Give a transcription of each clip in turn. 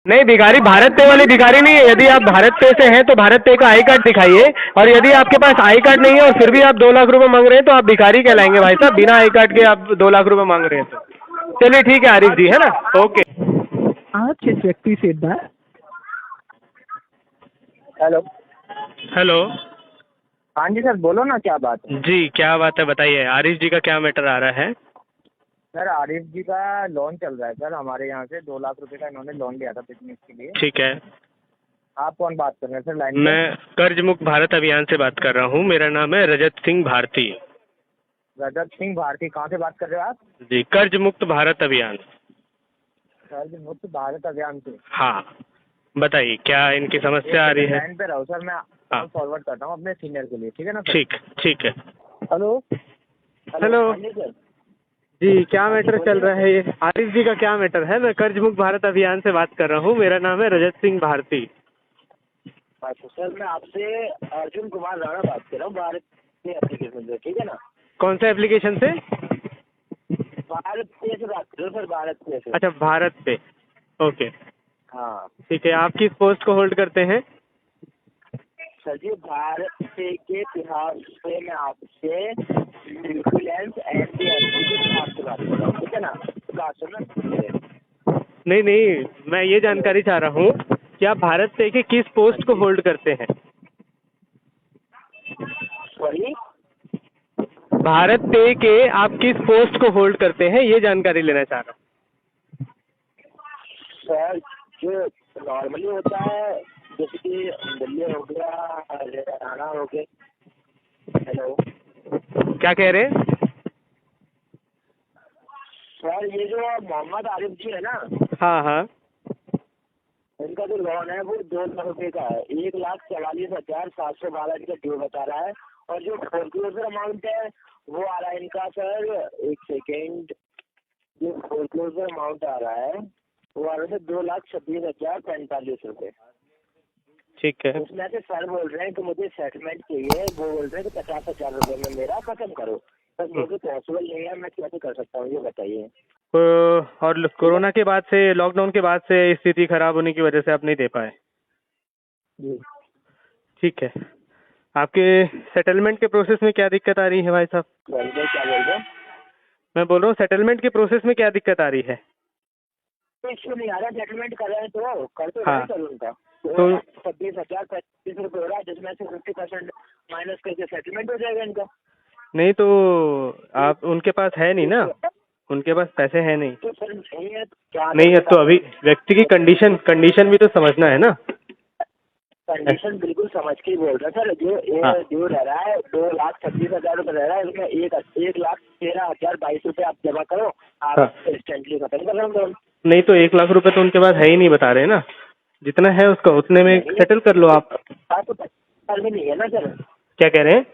नहीं, भिखारी भारत पे वाली भिखारी नहीं है। यदि आप भारत पे से हैं तो भारत पे का आई कार्ड दिखाइए, और यदि आपके पास आई कार्ड नहीं है और फिर भी आप 2 लाख रुपए मांग रहे हैं तो आप भिखारी कहलाएंगे भाई साहब। बिना आई कार्ड के आप 2 लाख रुपए मांग रहे हैं तो चलिए ठीक है आरिफ जी, है ना, ओके। आप किस व्यक्ति से बात। हेलो। हेलो। हाँ जी सर, बोलो ना, क्या बात है। जी क्या बात है, बताइए आरिफ जी का क्या मैटर आ रहा है। सर आरिफ जी का लोन चल रहा है सर, हमारे यहाँ से 2 लाख रुपए का इन्होंने लोन लिया था बिजनेस के लिए। ठीक है, आप कौन बात कर रहे हैं सर लाइन पे। मैं कर्ज मुक्त भारत अभियान से बात कर रहा हूँ। मेरा नाम है रजत सिंह भारती। रजत सिंह भारती, कहाँ से बात कर रहे हो आप। जी, कर्ज मुक्त भारत अभियान। कर्ज मुक्त भारत अभियान से। हाँ, बताइए क्या इनकी समस्या आ रही है। लाइन पे रहो सर, मैं हाँ, फॉरवर्ड करता हूँ अपने सीनियर के लिए, ठीक है ना सर। ठीक ठीक है। हेलो। हेलो। हाँ जी सर। जी क्या मैटर चल रहा है ये, आरिफ जी का क्या मैटर है। मैं कर्ज मुक्त भारत अभियान से बात कर रहा हूँ। मेरा नाम है रजत सिंह भारती। अच्छा सर, मैं आपसे अर्जुन कुमार राणा बात कर रहा हूँ, भारत के एप्लीकेशन से, ठीक है ना। कौन सा एप्लीकेशन से। भारत पे से बात कर रहे हो सर, भारत पे से। अच्छा, भारत पे, ओके हाँ ठीक है। आप किस पोस्ट को होल्ड करते हैं। सर जी, भारत पे के बिहार से मैं आपसे विजिलेंस NBFC के बिहार से बात कर रहा हूँ, ठीक है ना। बात सुनो। नहीं नहीं, मैं ये जानकारी चाह रहा हूँ कि आप भारत पे के किस पोस्ट को होल्ड करते हैं। सॉरी भारत पे के आप किस पोस्ट को होल्ड करते हैं, ये जानकारी लेना चाह रहा हूँ। सर, जो नॉर्मली होता है जैसे कि दिल्ली हो गया, हरियाणा हो गया। हेलो। क्या कह रहे हैं। सर ये जो मोहम्मद आरिफ जी है ना, हाँ हाँ। इनका जो लोन है वो 2 लाख रुपए का है। 1,44,712 इनका ड्यू बता रहा है, और जो फोरक्लोजर अमाउंट है वो आ रहा है इनका सर, एक सेकेंड, जो फोरक्लोजर अमाउंट आ रहा है वो आ रहा है 2,26,045 रुपए। ठीक है। उसमें से सर बोल रहे हैं कि मुझे सेटलमेंट चाहिए, वो बोल रहे हैं कि 50,000 रुपए में मेरा खत्म करो। बस मुझे पॉसिबल नहीं है, मैं कैसे कर सकता हूँ ये बताइए। और कोरोना के बाद से, लॉकडाउन के बाद से स्थिति खराब होने की वजह से आप नहीं दे पाए। जी। ठीक है, आपके सेटलमेंट के प्रोसेस में क्या दिक्कत आ रही है भाई साहब। क्या बोल रहे हैं। मैं बोल रहा हूँ सेटलमेंट के प्रोसेस में क्या दिक्कत आ रही है। तो इश्यू नहीं आ रहा, सेटलमेंट कर रहे हैं तो करते हाँ। रहे सर उनका। तो 26,035 रुपये हो रहा है, जिसमें से 50% माइनस करके सेटलमेंट हो जाएगा इनका। नहीं तो आप उनके पास है नहीं ना, उनके पास पैसे है नहीं। तो सर नहीं है तो क्या नहीं है तो अभी व्यक्ति की कंडीशन भी तो समझना है ना। कंडीशन बिल्कुल समझ के ही बोल रहा सर। जो हाँ। जो रह रहा है 2,26,000 रुपये रह रहा है, उसमें 1,13,022 रुपये आप जमा करो, आप हाँ। इंस्टेंटली खत्म कर रहे हो। नहीं तो 1 लाख रुपए तो उनके पास है ही नहीं, बता रहे हैं ना। जितना है उसका उतने में सेटल कर लो आप। तो 50,000 भी नहीं है ना सर, क्या कह रहे हैं।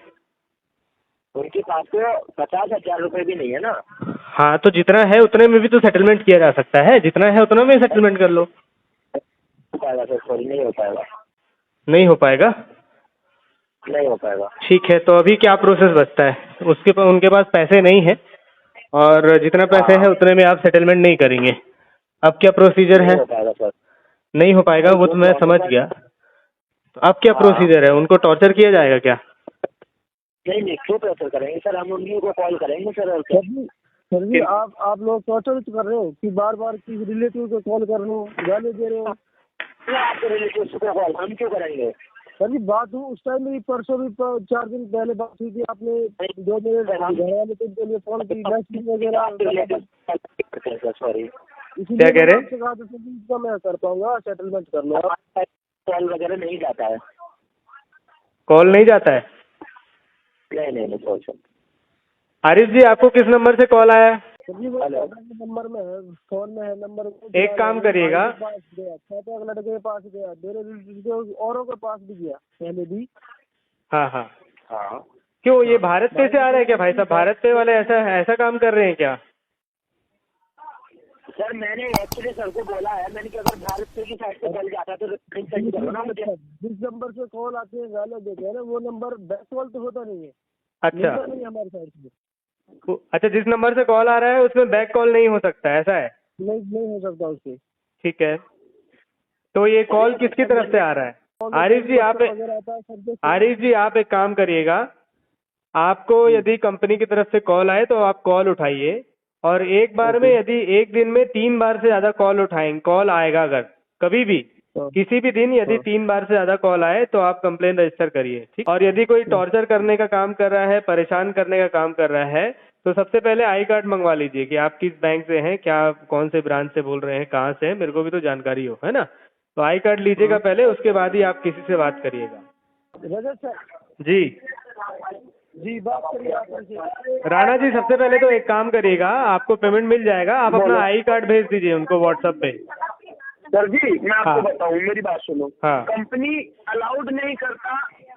उनके पास तो 50,000 रुपये भी नहीं है ना। हाँ तो जितना है उतने में भी तो सेटलमेंट किया जा सकता है, जितना है उतना में सेटलमेंट कर लो। हो पाएगा सर, सॉरी नहीं हो पाएगा। नहीं हो पाएगा। नहीं हो पाएगा। ठीक है, तो अभी क्या प्रोसेस बचता है। उनके पास पैसे नहीं है, और जितना पैसे है उतने में आप सेटलमेंट नहीं करेंगे। अब क्या प्रोसीजर है। नहीं हो पाएगा सर। नहीं हो पाएगा, वो तो मैं समझ गया। तो अब क्या प्रोसीजर है, उनको टॉर्चर किया जाएगा क्या। नहीं नहीं, क्यों टॉर्चर करेंगे सर, हम उन्हीं को कॉल करेंगे सर। और क्या सर जी, आप लोग टॉर्चर कर रहे हो कि बार बार किसी रिलेटिव को कॉल कर रहे हो, गाली दे रहे हो। आपके रिलेटिव को कॉल हम क्यों करेंगे सर जी, बात हुई उस टाइम मेरी, परसों भी 4 दिन पहले बात हुई थी, आपने जो मेरे घर वाले थे उनके लिए फोन की, मैसेज वगैरह। सॉरी क्या कह रहे हैं? कहा था सर मैं कर पाऊंगा, सेटलमेंट कर लो। कॉल वगैरह नहीं जाता है। कॉल नहीं जाता है। नहीं सॉरी। आरिफ जी, आपको किस नंबर से कॉल आया। सर जी वो नंबर में है, फोन में है नंबर। एक काम करिएगा, लड़के के पास गया, मेरे रिलेटिव के औरों के पास भी गया पहले भी। हाँ हाँ। हाँ क्यों, ये भारत पे से आ रहा है क्या भाई साहब। भारत पे वाले ऐसा काम कर रहे हैं क्या। सर, मैंने एक्चुअली सर को बोला है, मैंने कि अगर भारत पे की साइड से कॉल जाता तो सेंड करो ना मुझे। जिस नंबर से कॉल आते हैं गाले देते हैं ना, वो नंबर बैक कॉल तो होता नहीं है। अच्छा नहीं हमारी साइड से। अच्छा, जिस नंबर से कॉल आ रहा है उसमें बैक कॉल नहीं हो सकता, ऐसा है। नहीं हो सकता उससे। ठीक है, तो ये कॉल किसकी तरफ से आ रहा है? आरिफ जी आप वगैरह आता है सब आरिफ जी आप एक काम करिएगा, आपको यदि कंपनी की तरफ से कॉल आए तो आप कॉल उठाइए, और एक बार में यदि एक दिन में 3 बार से ज्यादा कॉल आएगा, अगर कभी भी किसी भी दिन यदि 3 बार से ज्यादा कॉल आए तो आप कंप्लेन रजिस्टर करिए, ठीक। और यदि कोई टॉर्चर करने का काम कर रहा है, परेशान करने का काम कर रहा है, तो सबसे पहले आई कार्ड मंगवा लीजिए कि आप किस बैंक से हैं, क्या कौन से ब्रांच से बोल रहे हैं, कहाँ से हैं, मेरे को भी तो जानकारी हो, है ना। तो आई कार्ड लीजिएगा पहले, उसके बाद ही आप किसी से बात करिएगा। रजत सर जी बात करिए आप उनसे। राणा जी, सबसे पहले तो एक काम करिएगा, आपको पेमेंट मिल जाएगा, आप अपना आई कार्ड भेज दीजिए उनको व्हाट्सएप पे। सर जी मैं आपको हाँ। बताऊं, मेरी बात सुनो। हाँ। कंपनी अलाउड नहीं करता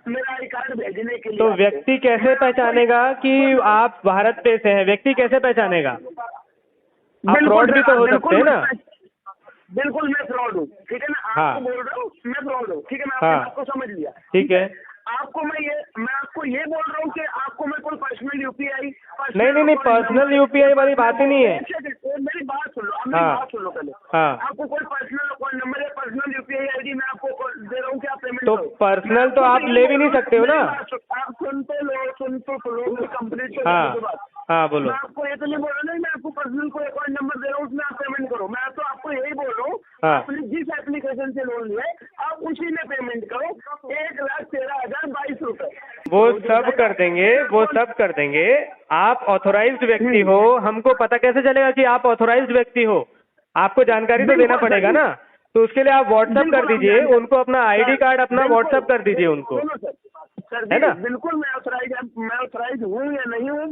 मेरा आई कार्ड भेजने के लिए। तो व्यक्ति कैसे पहचानेगा कि आप भारत पे से हैं? व्यक्ति कैसे पहचानेगा? आप फ्रॉड भी तो हो सकते हैं ना। बिल्कुल मैं फ्रॉड हूँ, ठीक है ना। हाँ। आपको बोल रहा हूँ मैं फ्रॉड हूँ, ठीक है। मैं हाँ। आपकी बात को समझ लिया, ठीक है। मैं आपको ये बोल रहा हूँ कि आपको मैं कोई पर्सनल यूपीआई नहीं, पर्सनल यूपीआई वाली बात ही नहीं है। मेरी बात सुन लो, हाँ। बात सुन लो पहले। हाँ। आपको कोई पर्सनल अकाउंट नंबर या पर्सनल यूपीआई आईडी मैं आपको दे रहा हूँ कि आप पेमेंट तो करो। पर्सनल तो आप ले भी नहीं सकते हो ना। आप सुन तो लो कंप्लीट करो हाँ। उसके बाद। हाँ बोलो। मैं आपको ये तो नहीं बोल रहा ना, मैं आपको पर्सनल कोई अकाउंट नंबर दे रहा हूँ, उसमें आप पेमेंट करो। मैं तो आपको यही बोल रहा हूँ, हाँ। आपने जिस एप्लीकेशन से लोन लिया है आप उसी में पेमेंट करो। 1,13,022 रुपए वो सब कर देंगे, वो सब कर देंगे। आप ऑथोराइज्ड व्यक्ति हो, हमको पता कैसे चलेगा कि आप ऑथोराइज्ड व्यक्ति हो? आपको जानकारी तो देना पड़ेगा ना। तो उसके लिए आप व्हाट्सएप कर दीजिए उनको, अपना आईडी कार्ड अपना व्हाट्सएप कर दीजिए उनको, है ना। बिल्कुल मैं ऑथराइज हूँ या नहीं हूँ?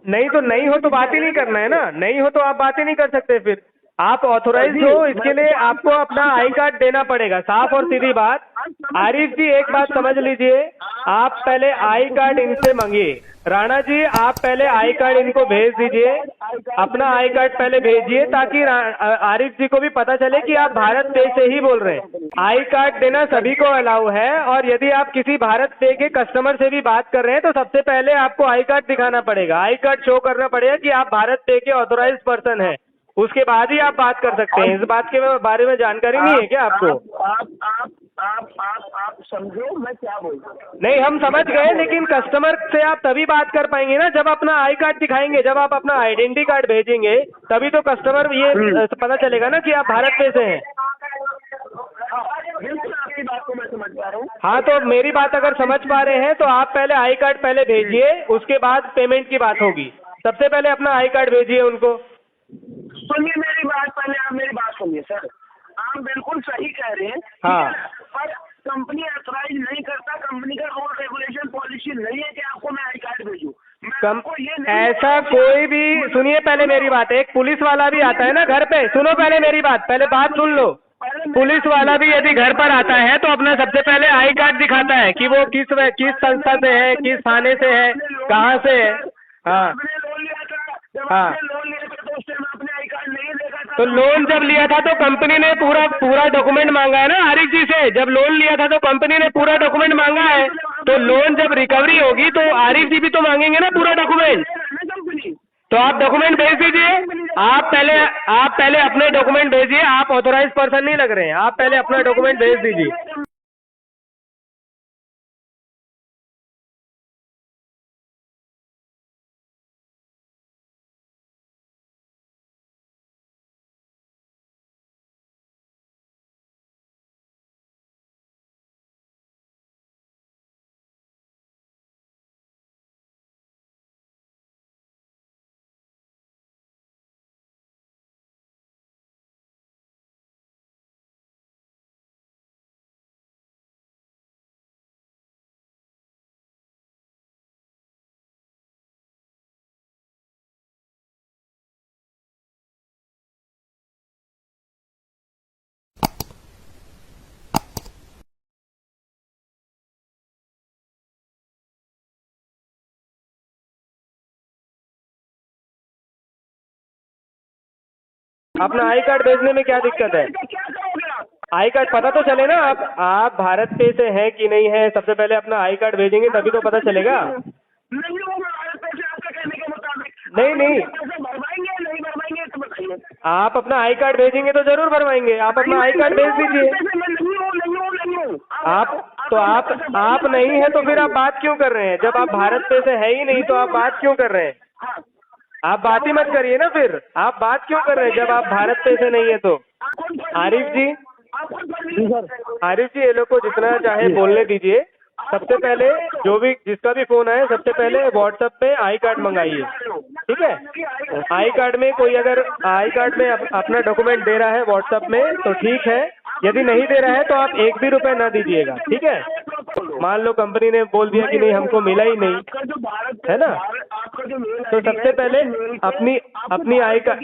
नहीं तो नहीं हो तो बात ही नहीं करना है ना। नहीं हो तो आप बात ही नहीं कर सकते। फिर आप ऑथोराइज हो, इसके लिए आपको अपना आई कार्ड देना पड़ेगा, साफ और सीधी बात। आरिफ जी एक बात समझ लीजिए, आप पहले आई कार्ड इनसे मांगिए। राणा जी आप पहले आई कार्ड इनको भेज दीजिए, अपना आई कार्ड पहले भेजिए, ताकि आरिफ जी को भी पता चले कि आप भारत पे से ही बोल रहे हैं। आई कार्ड देना सभी को अलाउ है, और यदि आप किसी भारत पे के कस्टमर से भी बात कर रहे हैं तो सबसे पहले आपको आई कार्ड दिखाना पड़ेगा, आई कार्ड शो करना पड़ेगा कि आप भारत पे के ऑथोराइज्ड पर्सन हैं। उसके बाद ही आप बात कर सकते हैं। इस बात के बारे में जानकारी नहीं है क्या आपको? आप समझो मैं क्या बोल रहा हूँ। नहीं हम समझ गए, लेकिन कस्टमर से आप तभी बात कर पाएंगे ना जब अपना आई कार्ड दिखाएंगे, जब आप अपना आइडेंटिटी कार्ड भेजेंगे, तभी तो कस्टमर ये पता चलेगा ना कि आप भारत पे से हैं। बिल्कुल आपकी बात को मैं समझ पा रहा हूँ। हाँ, तो मेरी बात अगर समझ पा रहे हैं तो आप पहले आई कार्ड पहले भेजिए, उसके बाद पेमेंट की बात होगी। सबसे पहले अपना आई कार्ड भेजिए उनको। सुनिए मेरी बात, पहले आप मेरी बात सुनिए सर। आप बिल्कुल सही कह रहे हैं, हाँ। पर कंपनी ऑथराइज नहीं करता, कंपनी का रूल रेगुलेशन पॉलिसी नहीं है कि आपको मैं आई कार्ड भेजूं। ऐसा कोई भी, सुनिए पहले मेरी बात, एक पुलिस वाला भी आता है ना घर पे। सुनो पहले मेरी बात, पहले बात सुन लो। पुलिस वाला भी यदि घर पर आता है तो अपना सबसे पहले आई कार्ड दिखाता है कि वो किस संस्था से है, किस थाने से है, कहाँ से है। हाँ हाँ। तो लोन जब लिया था तो कंपनी ने पूरा डॉक्यूमेंट मांगा है ना आरिफ जी से। जब लोन लिया था तो कंपनी ने पूरा डॉक्यूमेंट मांगा है, तो लोन जब रिकवरी होगी तो आरिफ जी भी तो मांगेंगे ना पूरा डॉक्यूमेंट। तो आप डॉक्यूमेंट भेज दीजिए। आप पहले अपने डॉक्यूमेंट भेजिए। आप ऑथोराइज पर्सन नहीं लग रहे हैं, आप पहले अपना डॉक्यूमेंट भेज दीजिए। अपना आई कार्ड भेजने में क्या दिक्कत है? आई कार्ड पता तो चले ना आप भारत पे से हैं कि नहीं है। सबसे पहले अपना आई कार्ड भेजेंगे तभी तो पता चलेगा। नहीं आप अपना आई कार्ड भेजेंगे तो जरूर भरवाएंगे। आप अपना आई कार्ड भेज दीजिए। आप नहीं है तो फिर आप बात क्यों कर रहे हैं? जब आप भारत पे से है ही नहीं तो आप बात क्यों कर रहे हैं? आप बात ही मत करिए ना, फिर आप बात क्यों कर रहे हैं जब आप भारत पे से नहीं है तो? आरिफ जी, जी सर। आरिफ जी, ये लोग को जितना चाहे बोलने दीजिए। सबसे पहले जो भी जिसका भी फोन आए, सबसे पहले व्हाट्सएप पे आई कार्ड मंगाइए, ठीक है? आई कार्ड में कोई अगर आई कार्ड में अपना डॉक्यूमेंट दे रहा है व्हाट्सएप में तो ठीक है, यदि नहीं दे रहा है तो आप 1 भी रुपए ना दीजिएगा, ठीक है? मान लो कंपनी ने बोल दिया कि नहीं हमको मिला ही नहीं, है ना? तो सबसे पहले अपनी आई कार्ड,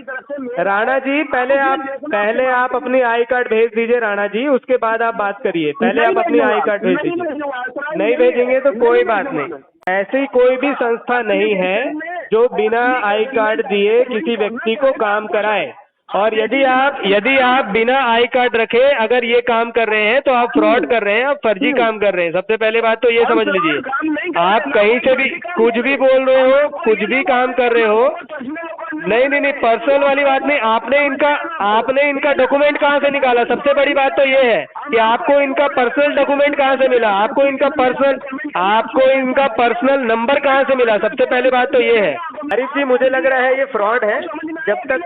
राणा जी पहले आप अपनी आई कार्ड भेज दीजिए राणा जी, उसके बाद आप बात करिए। पहले आप अपनी आई कार्ड भेज दीजिए। नहीं भेजेंगे तो कोई बात नहीं। ऐसी कोई भी संस्था नहीं है जो बिना आई कार्ड दिए किसी व्यक्ति को काम कराए। और यदि आप बिना आई कार्ड रखे अगर ये काम कर रहे हैं तो आप फ्रॉड कर रहे हैं, आप फर्जी काम कर रहे हैं। सबसे पहले बात तो ये समझ लीजिए। आप कहीं से भी कुछ भी बोल रहे हो, कुछ भी काम कर रहे हो, नहीं, पर्सनल वाली बात नहीं। आपने इनका डॉक्यूमेंट कहाँ से निकाला? सबसे बड़ी बात तो ये है कि आपको इनका पर्सनल डॉक्यूमेंट कहाँ से मिला? आपको इनका पर्सनल नंबर कहाँ से मिला? सबसे पहले बात तो ये है। आरिफ जी, मुझे लग रहा है ये फ्रॉड है। जब तक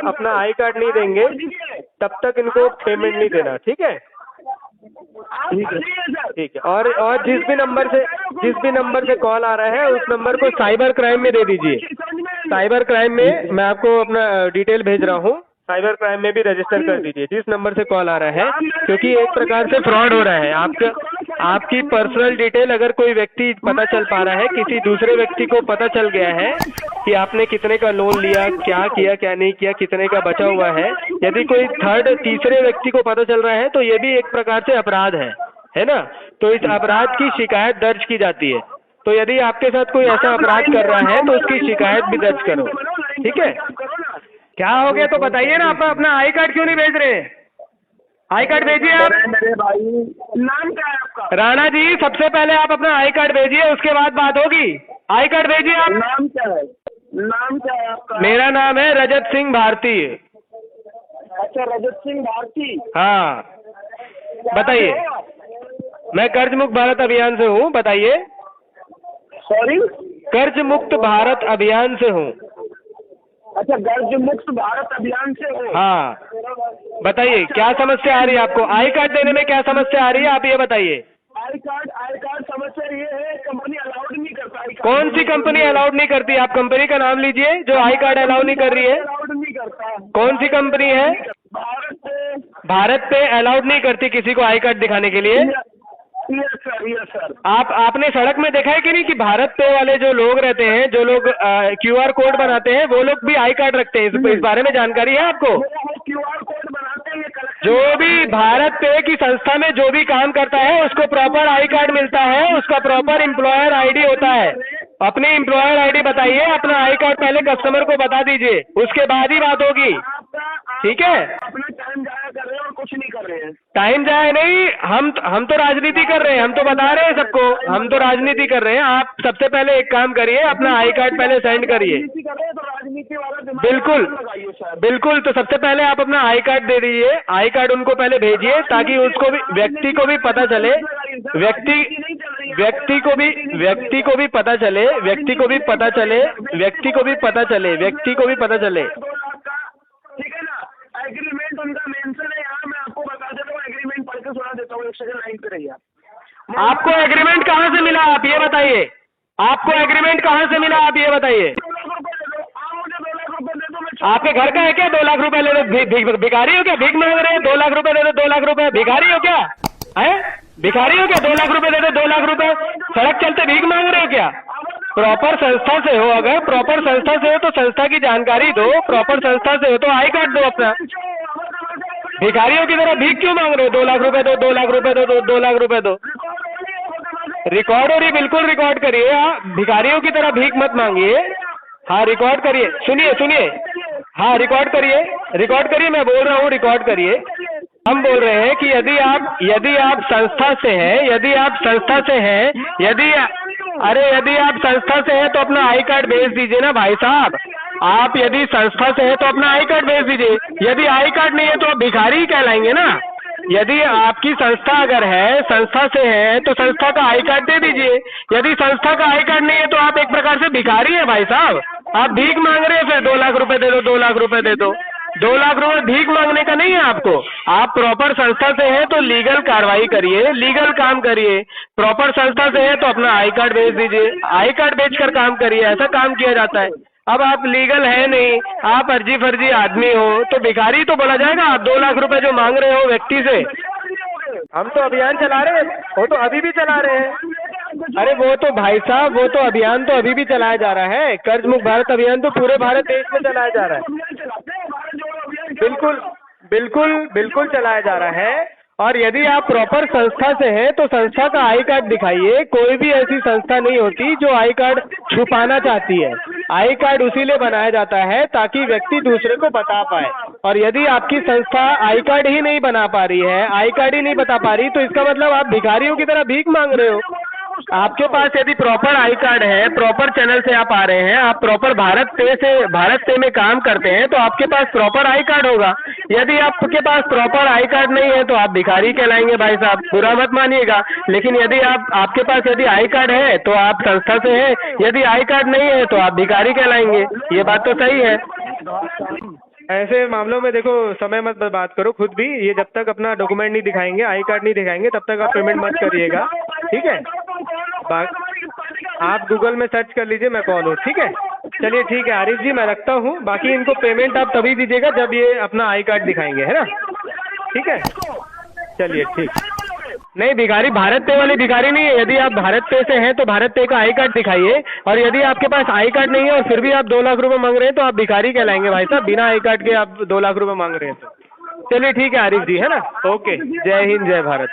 अपना आई कार्ड नहीं देंगे तब तक इनको पेमेंट नहीं देना, ठीक है? ठीक है। और जिस भी नंबर से कॉल आ रहा है उस नंबर को साइबर क्राइम में दे दीजिए। साइबर क्राइम में मैं आपको अपना डिटेल भेज रहा हूँ, साइबर क्राइम में भी रजिस्टर कर दीजिए जिस नंबर से कॉल आ रहा है, क्योंकि एक प्रकार से फ्रॉड हो रहा है। आपकी पर्सनल डिटेल अगर कोई व्यक्ति पता चल पा रहा है, किसी दूसरे व्यक्ति को पता चल गया है कि आपने कितने का लोन लिया, क्या किया क्या नहीं किया, कितने का बचा हुआ है, यदि कोई तीसरे व्यक्ति को पता चल रहा है तो ये भी एक प्रकार से अपराध है ना? तो इस अपराध की शिकायत दर्ज की जाती है। तो यदि आपके साथ कोई ऐसा अपराध कर रहा है तो उसकी शिकायत भी दर्ज करो, ठीक है? क्या हो गया तो बताइए ना। आप अपना आई कार्ड क्यों नहीं भेज रहे? आई कार्ड भेजिए आप। मेरे भाई, नाम क्या है आपका? राणा जी, सबसे पहले आप अपना आई कार्ड भेजिए, उसके बाद बात होगी। आई कार्ड भेजिए आप। नाम क्या है आपका? मेरा नाम है रजत सिंह भारती। अच्छा, रजत सिंह भारती। हाँ, बताइए। मैं कर्ज मुक्त भारत अभियान से हूँ, बताइए। सॉरी? कर्ज मुक्त भारत अभियान से हूँ। अच्छा, कर्ज मुक्त भारत अभियान से हो? हाँ, बताइए क्या समस्या आ रही है आपको? आई कार्ड देने में क्या समस्या आ रही है, आप ये बताइए। आई कार्ड समस्या ये है, कंपनी अलाउड नहीं करता। कौन सी कंपनी अलाउड नहीं करती? आप कंपनी का नाम लीजिए जो आई कार्ड अलाउ नहीं कर रही है। अलाउड नहीं करता। कौन सी कंपनी है? भारत पे अलाउड नहीं करती किसी को आई कार्ड दिखाने के लिए। Yes sir. आपने सड़क में देखा है कि नहीं कि भारत पे वाले जो लोग रहते हैं, जो लोग QR कोड बनाते हैं, वो लोग भी आई कार्ड रखते हैं। इस बारे में जानकारी है आपको? QR कोड बनाते हैं, जो भी भारत पे की संस्था में जो भी काम करता है उसको प्रॉपर आई कार्ड मिलता है, उसका प्रॉपर एम्प्लॉयर ID होता है। अपनी एम्प्लॉयर ID बताइए, अपना आई कार्ड पहले कस्टमर को बता दीजिए, उसके बाद ही बात होगी, ठीक है? अपना टाइम जाया कर रहे हैं और कुछ नहीं कर रहे हैं। टाइम जाए नहीं, हम तो राजनीति कर रहे हैं, हम तो बता रहे हैं सबको, हम तो राजनीति कर रहे हैं। आप सबसे पहले एक काम करिए, अपना आई कार्ड पहले सेंड करिए। बिल्कुल। तो सबसे पहले आप अपना आई कार्ड दे दीजिए, आई कार्ड उनको पहले भेजिए ताकि उसको भी व्यक्ति को भी पता चले, व्यक्ति को भी पता चले। ठीक है ना? एग्रीमेंट उनका मेंशन है यहाँ, मैं आपको बता देता हूँ। एग्रीमेंट पढ़ के सुना देता हूँ, एक सेकंड लाइन पे रहिए। आपको एग्रीमेंट कहाँ से मिला, आप ये बताइए? आपको एग्रीमेंट कहाँ से मिला, आप ये बताइए? 2 लाख रुपए दे दो। मुझे 2 लाख रुपए दे दो। आपके घर का है क्या? 2 लाख रुपए ले दो। भिखारी हो क्या? भीख मांग रहे हैं? 2 लाख रुपए दे दो, 2 लाख रुपए। भिखारी हो क्या? है भिखारी हो क्या? 2 लाख रुपए दे दो, 2 लाख रुपए। सड़क चलते भीख मांग रहे हो क्या? प्रॉपर संस्था से हो, अगर प्रॉपर संस्था से हो तो संस्था की जानकारी दो, प्रॉपर संस्था से हो तो आई कार्ड दो अपना। भिखारियों की तरह भीख क्यों मांग रहे हो? 2 लाख रुपए दो, 2 लाख रुपए दो, 2 लाख रुपए दो। रिकॉर्ड हो रही, बिल्कुल रिकॉर्ड करिए। हाँ, भिखारियों की तरह भीख मत मांगिए। हाँ, रिकॉर्ड करिए। सुनिए। हाँ, रिकॉर्ड करिए, मैं बोल रहा हूँ, रिकॉर्ड करिए। हम बोल रहे हैं कि यदि आप संस्था से हैं, यदि आप संस्था से हैं तो अपना आई कार्ड भेज दीजिए ना भाई साहब। आप यदि संस्था से हैं तो अपना आई कार्ड भेज दीजिए। यदि आई कार्ड नहीं है तो आप भिखारी ही कहलाएंगे ना। यदि आपकी संस्था अगर है, संस्था से है, तो संस्था का आई कार्ड दे दीजिए। यदि संस्था का आई कार्ड नहीं है तो आप एक प्रकार से भिखारी है भाई साहब। आप भीख मांग रहे हैं, फिर 2 लाख रुपए दे दो, 2 लाख रुपए दे दो। 2 लाख रुपए भीख मांगने का नहीं है आपको। आप प्रॉपर संस्था से हैं तो लीगल कार्रवाई करिए, लीगल काम करिए। प्रॉपर संस्था से है तो अपना आई कार्ड भेज दीजिए, आई कार्ड बेचकर काम करिए, ऐसा काम किया जाता है। अब आप लीगल है नहीं, आप अर्जी फर्जी आदमी हो तो भिखारी तो बोला जाएगा। आप 2 लाख रुपए जो मांग रहे हो व्यक्ति से, हम तो अभियान चला रहे हैं, वो तो अभी भी चला रहे हैं। अरे वो तो भाई साहब, वो तो अभियान तो अभी भी चलाया जा रहा है। कर्ज मुक्त भारत अभियान तो पूरे भारत देश में चलाया जा रहा है। बिल्कुल बिल्कुल बिल्कुल चलाया जा रहा है। और यदि आप प्रॉपर संस्था से हैं तो संस्था का आई कार्ड दिखाइए। कोई भी ऐसी संस्था नहीं होती जो आई कार्ड छुपाना चाहती है। आई कार्ड उसी लिए बनाया जाता है ताकि व्यक्ति दूसरे को बता पाए। और यदि आपकी संस्था आई कार्ड ही नहीं बना पा रही है, आई कार्ड ही नहीं बता पा रही, तो इसका मतलब आप भिखारियों की तरह भीख मांग रहे हो। आपके पास यदि प्रॉपर आई कार्ड है, प्रॉपर चैनल से आप आ रहे हैं, आप प्रॉपर भारत पे में काम करते हैं, तो आपके पास प्रॉपर आई कार्ड होगा। यदि आपके पास प्रॉपर आई कार्ड नहीं है तो आप भिखारी कहलाएंगे भाई साहब, बुरा मत मानिएगा। लेकिन यदि आपके पास यदि आई कार्ड है तो आप संस्था से हैं, यदि आई कार्ड नहीं है तो आप भिखारी कहलाएंगे। ये बात तो सही है। ऐसे मामलों में देखो, समय मत बर्बाद करो खुद भी। ये जब तक अपना डॉक्यूमेंट नहीं दिखाएंगे, आई कार्ड नहीं दिखाएंगे, तब तक आप पेमेंट मत करिएगा, ठीक है। आप गूगल में सर्च कर लीजिए मैं कौन हूँ, ठीक है। चलिए ठीक है आरिफ जी, मैं रखता हूँ। बाकी इनको पेमेंट आप तभी दीजिएगा जब ये अपना आई कार्ड दिखाएंगे, है ना, ठीक है। चलिए ठीक। नहीं, भिखारी भारत पे वाली भिखारी नहीं है। यदि आप भारत पे से हैं तो भारत पे का आई कार्ड दिखाइए। और यदि आपके पास आई कार्ड नहीं है और फिर भी आप 2 लाख रुपए मांग रहे हैं तो आप भिखारी कहलाएंगे भाई साहब। बिना आई कार्ड के आप 2 लाख रुपए मांग रहे हैं तो। चलिए ठीक है आरिफ जी, है ना। ओके, जय हिंद, जय भारत।